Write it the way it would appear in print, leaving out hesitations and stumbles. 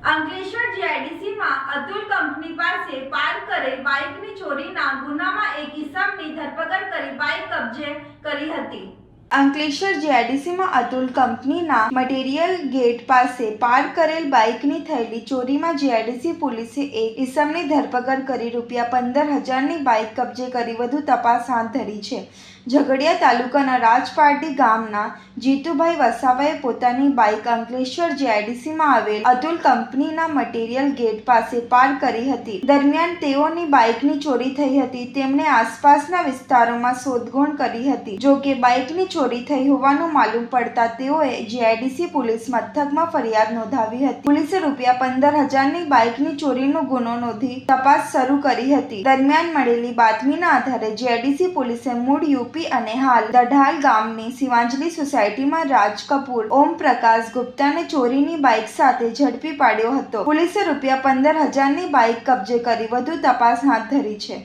Ankleshwar જીઆઈડીસીમાં Atul company પાસે park કરેલ બાઇકની ચોરીના ગુનામાં એક ઇસમની ધરપકડ કરી બાઇક કબજે કરી હતી। અંકલેશ્વર જીઆઈડીસીમાં અતુલ કંપનીના મટીરીયલ ગેટ પાસે પાર્ક કરેલ બાઇકની થયેલી ચોરીમાં જીઆઈડીસી પોલીસે એક ઇસમની ધરપકડ કરી ₹15,000ની બાઇક કબજે કરી વધુ તપાસ હાથ ધરી છે। ઝઘડિયા તાલુકાના રાજપારડી ગામના જીતુભાઈ વસાવાએ પોતાની બાઇક અંકલેશ્વર જીઆઈડીસીમાં આવેલ અતુલ કંપનીના મટીરીયલ ગેટ પાસે પાર્ક કરી હતી। દરમિયાન તેઓની બાઇકની ચોરી થઈ હતી। તેમણે આસપાસના વિસ્તારોમાં શોધખોળ કરી હતી। જો કે બાઇકની ચોરી થઈ હોવાનું માલુમ પડતા તેઓએ જીઆઈડીસી પોલીસ મથકમાં ફરિયાદ નોંધાવી હતી। પોલીસે ₹15,000ની બાઇકની ચોરીનો ગુનો નોંધી તપાસ શરૂ કરી હતી। દરમિયાન મળેલી બાતમીના આધારે જીઆઈડીસી પોલીસે મૂળ યુપી અને હાલ દઢાલ ગામની શિવાંજલિ સોસાયટીમાં રાજ કપૂર ઓમ પ્રકાશ ગુપ્તાને ચોરીની બાઇક સાથે ઝડપી પાડ્યો હતો। પોલીસે ₹15,000ની બાઇક કબજે કરી વધુ તપાસ હાથ ધરી છે।